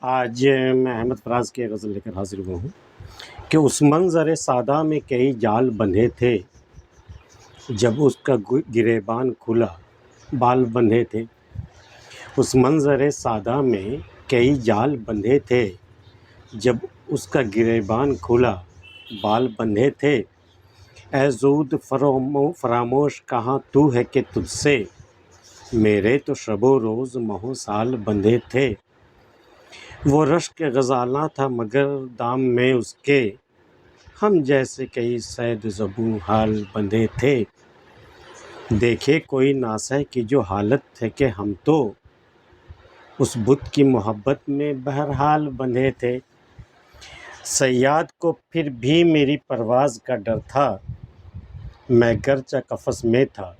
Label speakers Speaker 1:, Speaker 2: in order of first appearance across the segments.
Speaker 1: آج میں احمد فراز کی غزل لے کر حاضر ہوا ہوں کہ اس منظر سادہ میں کئی جال بندھے تھے، جب اس کا گریبان کھلا بال بندھے تھے۔ اس منظر سادہ میں کئی جال بندھے تھے، جب اس کا گریبان کھلا بال بندھے تھے۔ اے زود فراموش کہاں تو ہے کہ تجھ سے، میرے تو شب و روز ماہ و سال بندھے تھے۔ وہ رشک غزالاں تھا مگر دام میں اس کے، ہم جیسے کئی صید زبوں حال بندھے تھے۔ دیکھے کوئی ناسہ کی جو حالت ہے کہ ہم تو اس بت کی محبت میں بہرحال بندھے تھے۔ صیاد کو پھر بھی میری پرواز کا ڈر تھا، میں گرچہ قفس میں تھا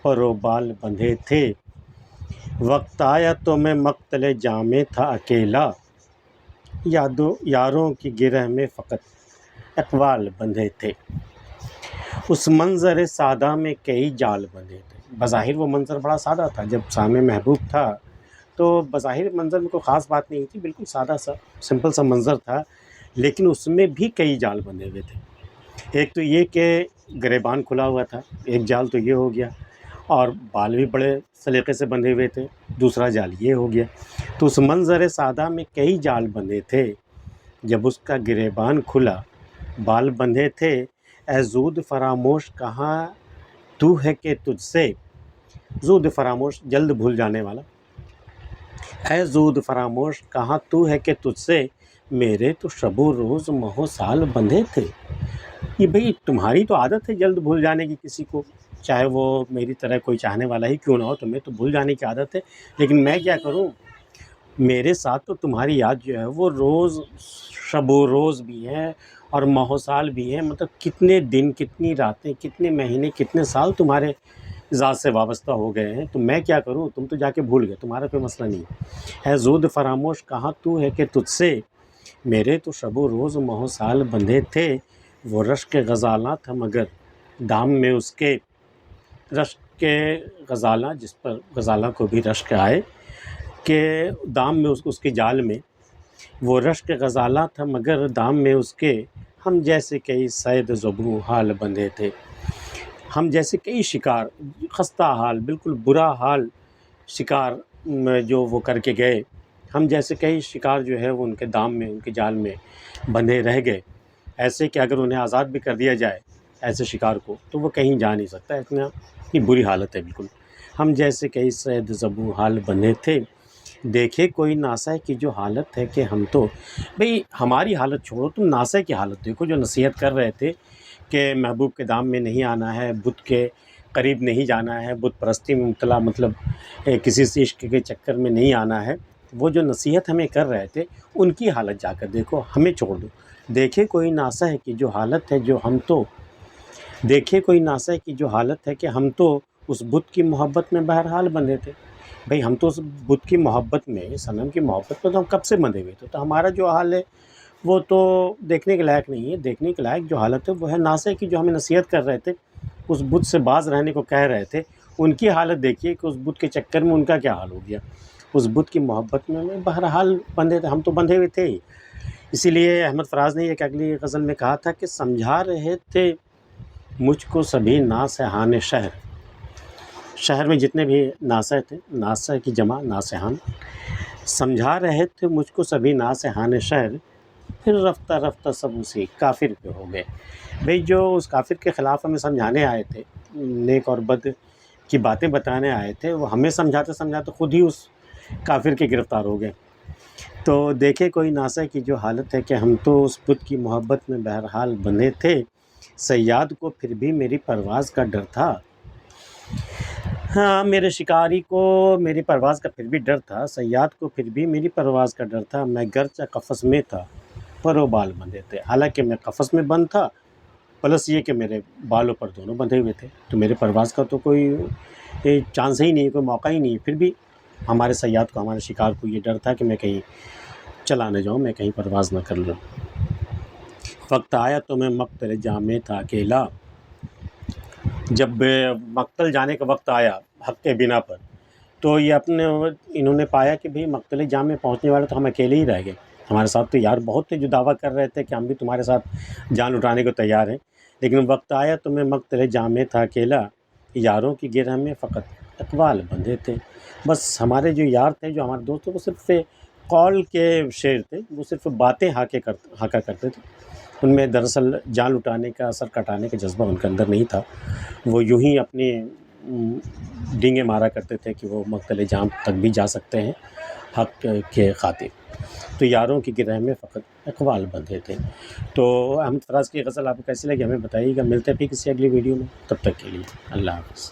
Speaker 1: پر و بال بندھے تھے۔ وقت آیا تو میں مقتل جاں میں تھا اکیلا، یاروں کی گرہ میں فقط اقوال بندھے تھے۔ اس منظر سادہ میں کئی جال بندھے تھے۔ بظاہر وہ منظر بڑا سادہ تھا، جب سامنے محبوب تھا تو بظاہر منظر میں کوئی خاص بات نہیں تھی، بالکل سادہ سا سمپل سا منظر تھا، لیکن اس میں بھی کئی جال بندھے ہوئے تھے۔ ایک تو یہ کہ گریبان کھلا ہوا تھا، ایک جال تو یہ ہو گیا، اور بال بھی بڑے سلیقے سے بندھے ہوئے تھے، دوسرا جال یہ ہو گیا۔ تو اس منظر سادہ میں کئی جال بندھے تھے، جب اس کا گریبان کھلا بال بندھے تھے۔ اے زود فراموش کہاں تو ہے کہ تجھ سے، زود فراموش جلد بھول جانے والا، اے زود فراموش کہاں تو ہے کہ تجھ سے، میرے تو شب و روز ماہ و سال بندھے تھے۔ یہ بھئی تمہاری تو عادت ہے جلد بھول جانے کی کسی کو، چاہے وہ میری طرح کوئی چاہنے والا ہی کیوں نہ ہو، تمہیں تو بھول جانے کی عادت ہے، لیکن میں کیا کروں، میرے ساتھ تو تمہاری یاد جو ہے وہ روز شب و روز بھی ہے اور ماہ و سال بھی ہے، مطلب کتنے دن، کتنی راتیں، کتنے مہینے، کتنے سال تمہارے ذات سے وابستہ ہو گئے ہیں، تو میں کیا کروں، تم تو جا کے بھول گئے، تمہارا کوئی مسئلہ نہیں۔ اے زود فراموش کہاں تو ہے کہ تجھ سے، میرے تو شب و روز ماہ و سال بندھے تھے۔ وہ رشک غزالاں تھا مگر دام میں اس کے، رشک غزالاں جس پر غزالاں کو بھی رشک آئے کہ دام میں اس کے جال میں، وہ رشک غزالاں تھا مگر دام میں اس کے، ہم جیسے کئی صید زبوں حال بندھے تھے۔ ہم جیسے کئی شکار، خستہ حال، بالکل برا حال شکار جو وہ کر کے گئے، ہم جیسے کئی شکار جو ہے وہ ان کے دام میں، ان کے جال میں بندھے رہ گئے، ایسے کہ اگر انہیں آزاد بھی کر دیا جائے ایسے شکار کو تو وہ کہیں جا نہیں سکتا، اتنی بری حالت ہے بالکل۔ ہم جیسے کئی صید زبوں حال بندھے تھے، دیکھے کوئی ناسہ کی جو حالت ہے کہ ہم تو، بھئی ہماری حالت چھوڑو، تم ناسہ کی حالت دیکھو، جو نصیحت کر رہے تھے کہ محبوب کے دام میں نہیں آنا ہے، بت کے قریب نہیں جانا ہے، بت پرستی میں مبتلا، مطلب کسی سے عشق کے چکر میں نہیں آنا ہے، وہ جو نصیحت ہمیں کر رہے تھے ان کی حالت جا کر دیکھو، ہمیں چھوڑ دو۔ دیکھے کوئی ناسہ کی جو حالت ہے جو ہم تو، دیکھے کوئی ناسہ کی جو حالت ہے کہ ہم تو اس بت کی محبت میں بہرحال بندھے تھے۔ بھئی ہم تو اس بت کی محبت میں، صنم کی محبت میں تو ہم کب سے بندھے ہوئے تھے، تو ہمارا جو حال ہے وہ تو دیکھنے کے لائق نہیں ہے۔ دیکھنے کے لائق جو حالت ہے وہ ہے ناسہ کی، جو ہمیں نصیحت کر رہے تھے، اس بت سے باز رہنے کو کہہ رہے تھے، ان کی حالت دیکھیے کہ اس بت کے چکر میں ان کا کیا حال ہو گیا۔ اس بت کی محبت میں بہرحال بندھے تھے، ہم تو بندھے ہوئے تھے ہی۔ اسی لیے احمد فراز نے ایک اگلی غزل میں کہا تھا کہ سمجھا رہے تھے مجھ کو سبھی ناصحان شہر، شہر میں جتنے بھی ناسہ تھے، ناسہ کی جمع ناصحان، سمجھا رہے تھے مجھ کو سبھی ناصحان شہر، پھر رفتہ رفتہ سب اسی کافر پہ ہو گئے۔ بھئی جو اس کافر کے خلاف ہمیں سمجھانے آئے تھے، نیک اور بد کی باتیں بتانے آئے تھے، وہ ہمیں سمجھاتے سمجھاتے خود ہی اس کافر کے گرفتار ہو گئے۔ تو دیکھے کوئی ناسہ کی جو حالت ہے کہ ہم تو اس بت کی محبت میں بہرحال بندھے تھے، صیاد کو پھر بھی میری پرواز کا ڈر تھا۔ ہاں، میرے شکاری کو میری پرواز کا پھر بھی ڈر تھا، صیاد کو پھر بھی میری پرواز کا ڈر تھا، میں گرچہ قفس میں تھا پر و بال بندھے تھے۔ حالانکہ میں قفس میں بند تھا، پلس یہ کہ میرے بالوں پر دونوں بندھے ہوئے تھے، تو میرے پرواز کا تو کوئی چانس ہی نہیں، کوئی موقع ہی نہیں۔ پھر بھی ہمارے صیاد کو، ہمارے شکار کو یہ ڈر تھا کہ میں کہیں چلا نہ جاؤں، میں کہیں پرواز نہ کر لوں۔ وقت آیا تو میں مقتل جاں میں تھا اکیلا، جب مقتل جانے کا وقت آیا حق کے بنا پر، تو یہ انہوں نے پایا کہ بھئی مقتل جام میں پہنچنے والے تو ہم اکیلے ہی رہ گئے، ہمارے ساتھ تو یار بہت تھے جو دعویٰ کر رہے تھے کہ ہم بھی تمہارے ساتھ جان لٹانے کو تیار ہیں، لیکن وقت آیا تو میں مقتل جام میں تھا اکیلا، یاروں کی گرہ میں فقط اقوال بندھے تھے۔ بس ہمارے جو یار تھے، جو ہمارے دوست تھے، وہ صرف قول کے شعر تھے، وہ صرف باتیں ہاکا کرتے تھے، ان میں دراصل جان لٹانے کا، سر کٹانے کا جذبہ ان کے اندر نہیں تھا۔ وہ یوں ہی اپنی ڈینگیں مارا کرتے تھے کہ وہ مقتل جام تک بھی جا سکتے ہیں حق کے خاطر۔ تو یاروں کی گرہ میں فقط اقوال بندھے تھے۔ تو احمد فراز کی غزل آپ کو کیسی لگی ہمیں بتائیے گا، ملتے ہیں پھر کسی اگلی ویڈیو میں، تب تک کے لیے اللہ حافظ۔